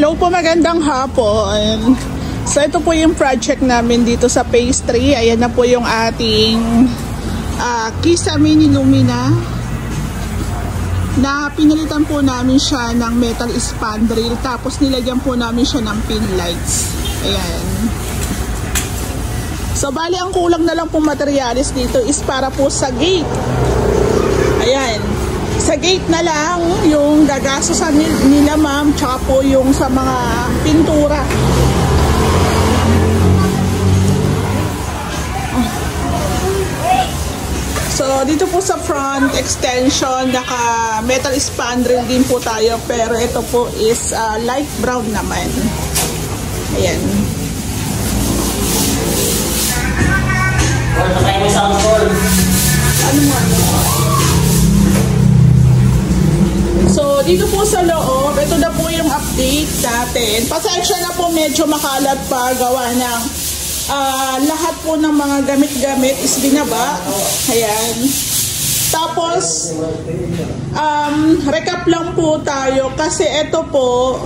Hello po, magandang hapon. So ito po yung project namin dito sa phase 3. Ayan na po yung ating Kisame ni Lumina na pinalitan po namin siya ng metal spandrel, tapos nilagyan po namin siya ng pin lights. Ayan. So bali ang kulang na lang po materialis dito is para po sa gate. Ayan. Sa gate na lang yung gagastosan nila ma'am, tsaka po yung sa mga pintura. So dito po sa front extension, naka metal spandrel din po tayo, pero ito po is light brown naman. Ayan. Ano mo? So, dito po sa loob, ito na po yung update natin. Pasensya na po, medyo makalat pa, gawa ng lahat po ng mga gamit-gamit is binaba. Ayan. Tapos, recap lang po tayo kasi ito po,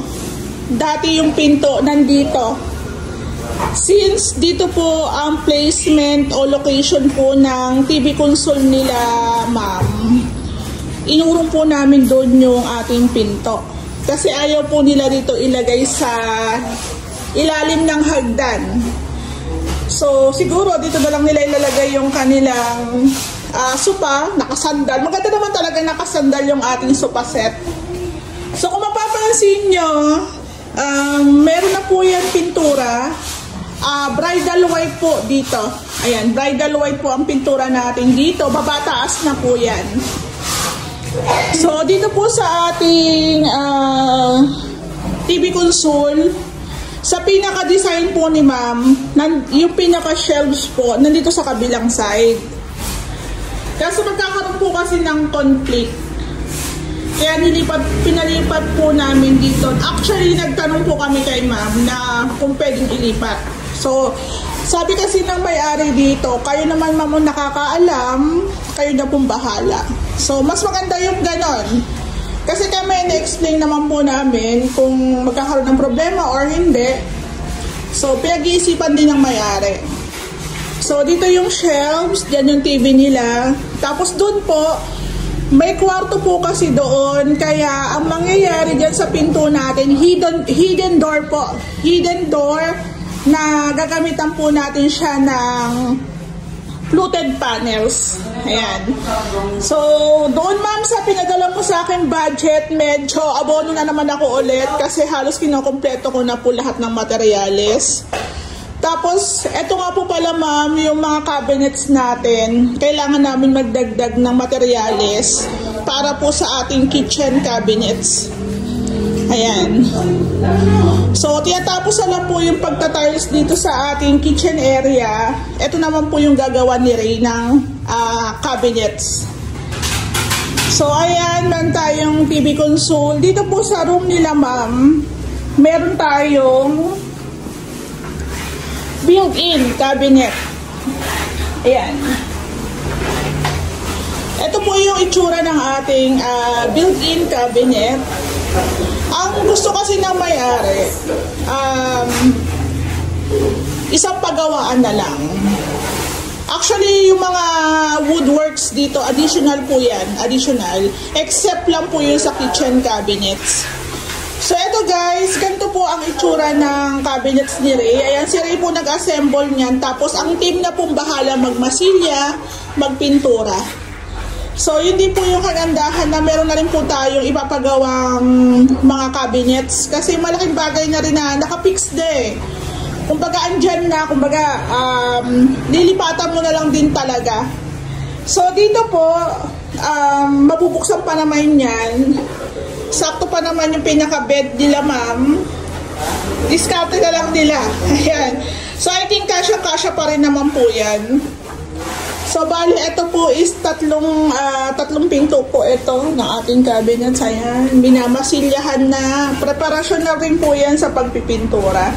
dati yung pinto nandito. Since dito po ang placement o location po ng TV console nila, ma'am, inurong po namin doon yung ating pinto. Kasi ayaw po nila dito ilagay sa ilalim ng hagdan. So, siguro dito na lang nila ilalagay yung kanilang sopa, nakasandal. Maganda naman talaga nakasandal yung ating sopa set. So, kung mapapansin nyo, meron na po yan pintura. Bridal white po dito. Ayan, bridal white po ang pintura natin dito. Babataas na po yan. So, dito po sa ating TV console, sa pinaka-design po ni ma'am, yung pinaka-shelves po, nandito sa kabilang side. Kasi magkakaroon po kasi ng conflict. Kaya pinalipat po namin dito. Actually, nagtanong po kami kay ma'am na kung pwedeng ilipat. So, sabi kasi ng may-ari dito, kayo naman ma'am nakakaalam, kayo na pong bahala. So, mas maganda yung ganon. Kasi kami na-explain naman po namin kung magkakaroon ng problema or hindi. So, pinag-iisipan din ng may-ari. So, dito yung shelves, dyan yung TV nila. Tapos doon po, may kwarto po kasi doon. Kaya, ang mangyayari dyan sa pinto natin, hidden door po. Hidden door na gagamitan po natin siya ng fluted panels. Ayan. So, doon ma'am sa pinadala mo sa akin budget, medyo abono na naman ako ulit kasi halos kinokompleto ko na po lahat ng materyales. Tapos, eto nga po pala ma'am, yung mga cabinets natin, kailangan namin magdagdag ng materyales para po sa ating kitchen cabinets. Ayan. So, tinatapos na lang po yung pagtatiles dito sa ating kitchen area. Ito naman po yung gagawa ni Ray ng cabinets. So, ayan, meron tayong TV console. Dito po sa room nila, ma'am, meron tayong built-in cabinet. Ayan. Ito po yung itsura ng ating built-in cabinet. Ang gusto kasi ng may-ari, isang pagawaan na lang. Actually, yung mga woodworks dito, additional po yan. Additional. Except lang po yung sa kitchen cabinets. So, eto guys, ganito po ang itsura ng cabinets ni Ray. Ayan, si Ray po nag-assemble niyan. Tapos, ang team na pong bahala magmasilya, magpintura. So, yun din po yung kagandahan na meron na rin po tayong ipapagawang mga cabinets. Kasi malaking bagay na rin na nakapix na eh. Kumbaga, andyan na. Kumbaga, lilipatan mo na lang din talaga. So, dito po, mabubuksan pa naman yan. Sakto pa naman yung pinaka-bed nila, ma'am. Discount na lang nila. Ayan. So, I think kasya-kasya pa rin naman po yan. So, bali, ito po is tatlong pinto po ito ng ating cabinet. Ayan, minamasilyahan na. Preparasyon na rin po yan sa pagpipintura.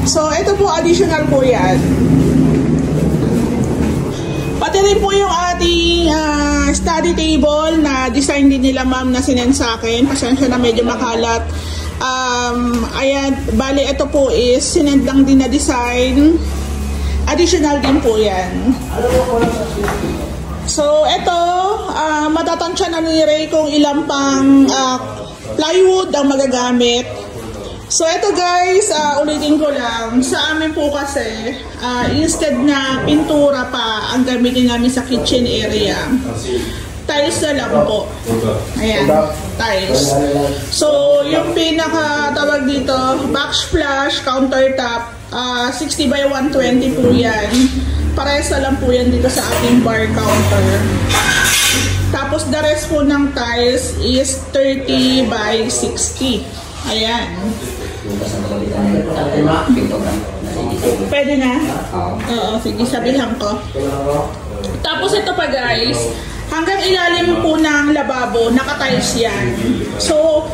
So, ito po, additional po yan. Pati rin po yung ating study table na design din nila ma'am na sinend sa akin. Pasensya na medyo makalat. Ayan, bali ito po is sinend lang din na design. Additional din po yan. So ito, matatansya na ni Ray kung ilang pang plywood ang magagamit. So ito guys, ulitin ko lang, sa amin po kasi instead na pintura pa ang gamitin namin sa kitchen area, tiles na lang po. Ayan, tiles. So yung pinaka tawag dito, backsplash, countertop, 60 by 120 po yan. Parehas na lang po yan dito sa ating bar counter. Tapos the rest po ng tiles is 30 by 60. Ayan. Pwede na? Oo, sige, sabihan ko. Tapos ito pa guys, hanggang ilalim po ng lababo, naka-tiles yan. So,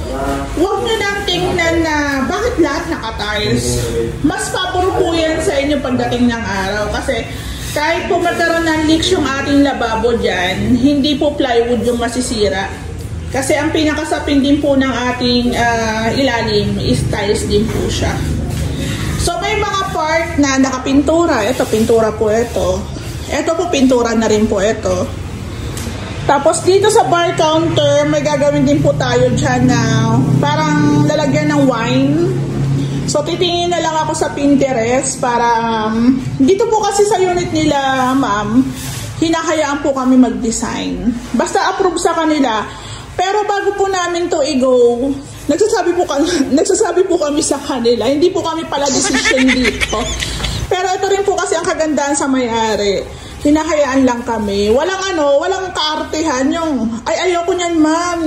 huwag nyo nang tingnan na bakit lahat naka-tiles. Mas papuro po yan sa inyo pagdating ng araw. Kasi kahit po magkaroon ng leaks yung ating lababo dyan, hindi po plywood yung masisira. Kasi ang pinakasapin din po ng ating ilalim is tiles din po siya. So may mga part na nakapintura. Ito, pintura po ito. Ito po, pintura na rin po ito. Tapos dito sa bar counter, may gagawin din po tayo dyan na parang lalagyan ng wine. So titingin na lang ako sa Pinterest para dito po kasi sa unit nila, ma'am, hinahayaan po kami mag-design. Basta approve sa kanila. Pero bago po namin to i-go, nagsasabi po kami sa kanila, hindi po kami pala decision dito. Pero ito rin po kasi ang kagandahan sa may-ari. Hinahayaan lang kami. Walang kaartehan yung, ay ayoko niyan ma'am,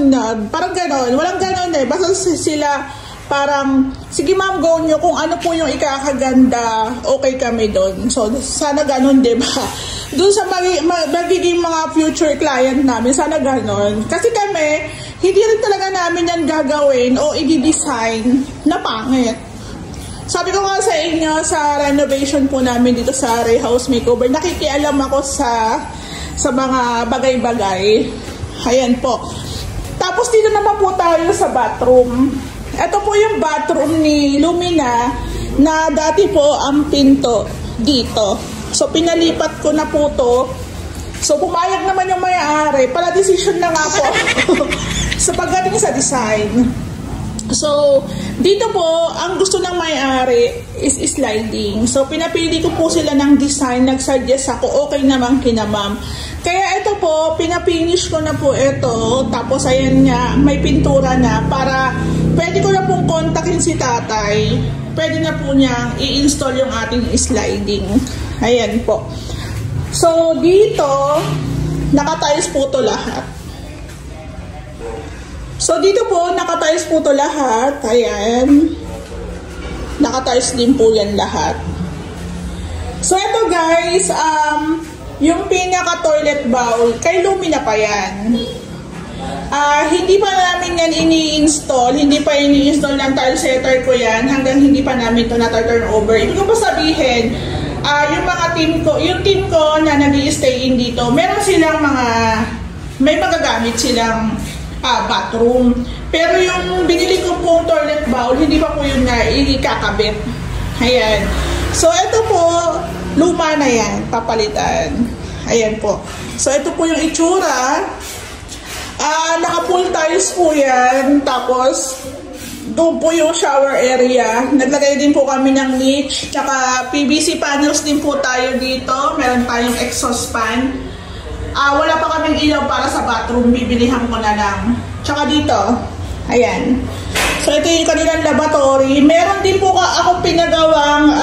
parang gano'n. Walang gano'n eh. Basta sila parang, sige ma'am, go nyo. Kung ano po yung ikakaganda, okay kami doon. So, sana gano'n, diba? Doon sa magiging mga future client namin, sana gano'n. Kasi kami, hindi rin talaga namin yan gagawin o i-design na pangit. Sabi ko nga sa inyo, sa renovation po namin dito sa Ray House Makeover, nakikialam ako sa mga bagay-bagay. Ayan po. Tapos dito naman po tayo sa bathroom. Ito po yung bathroom ni Lumina na dati po ang pinto dito. So pinalipat ko na po to. So pumayag naman yung may-ari. Pala decision na nga po sa pagdating sa design. So, dito po, ang gusto ng may-ari is sliding. So, pinapili ko po sila ng design. Nag-suggest ako, okay naman kina ma'am. Kaya ito po, pinapinish ko na po ito. Tapos, ayan nga, may pintura na para pwede ko na pong kontakin si tatay. Pwede na po niyang i-install yung ating sliding. Ayan po. So, dito, nakatiles po to lahat. So, dito po, nakatiles po to lahat. Ayan. Nakatiles din po yan lahat. So, ito guys, yung pinaka-toilet bowl, kay Lumina pa yan. Hindi pa namin yan ini-install. Hindi pa ini-install ng tile setter ko yan hanggang hindi pa namin ito na-turn over. Ibig ko pa sabihin, yung mga team ko na nag-i-stay in dito, meron silang may magagamit silang bathroom. Pero yung binili ko pong toilet bowl, hindi pa po yun na ikakabit. Ayan. So, ito po, luma na yan, papalitan. Ayan po. So, ito po yung itsura. Naka-full tiles po yan. Tapos, doon po yung shower area. Naglagay din po kami ng niche. Tsaka, PVC panels din po tayo dito. Meron tayong exhaust fan. Wala pa kaming ilaw para sa bathroom. Bibilihan ko na lang. Tsaka dito. Ayan. So, ito yung kanilang lavatory. Meron din po akong pinagawang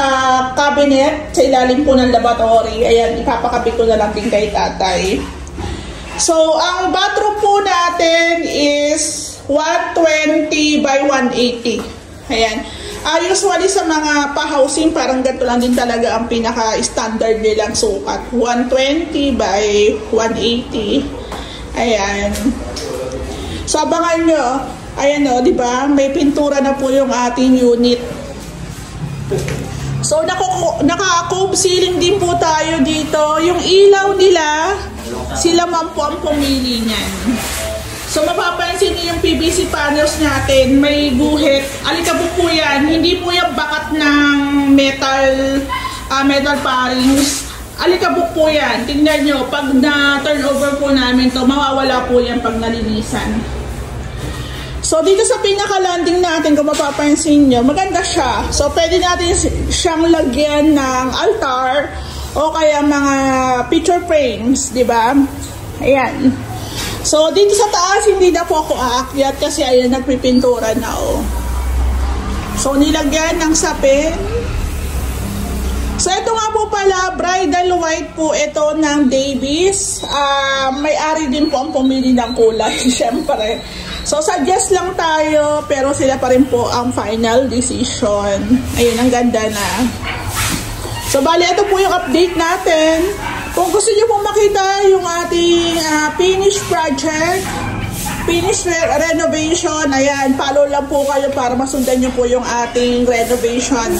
cabinet sa ilalim po ng lavatory. Ayan, ipapakabit ko na lang din kay tatay. So, ang bathroom po natin is 120 by 180. Ayan. Usually sa mga pa-housing, parang ganito lang din talaga ang pinaka-standard nilang sukat. 120 by 180. Ayan. So, abangan nyo. Ayan o, diba? May pintura na po yung ating unit. So, naka-cove ceiling din po tayo dito. Yung ilaw nila, sila man po ang pumili niyan. So mapapansin niyo yung PVC panels natin, may guhit. Alikabok po yan. Hindi po yung bakat ng metal parings. Alikabok po yan. Tingnan nyo, pag na-turnover po namin to, mawawala po yan pag nalinisan. So dito sa pinaka-landing natin, kung mapapansin nyo, maganda siya. So pwede natin siyang lagyan ng altar o kaya mga picture frames, di ba? Ayan. So, dito sa taas, hindi na po ako aakyat kasi ayan, nagpipintura na, oh. So, nilagyan ng sapin. So, ito nga po pala, bridal white po ito ng Davis. May-ari din po ang pumili ng kulay, syempre. So, suggest lang tayo, pero sila pa rin po ang final decision. Ayun, ang ganda na. So, bali, ito po yung update natin. Kung gusto nyo pong makita yung ating finished project, finished renovation, ayan, follow lang po kayo para masundan nyo po yung ating renovation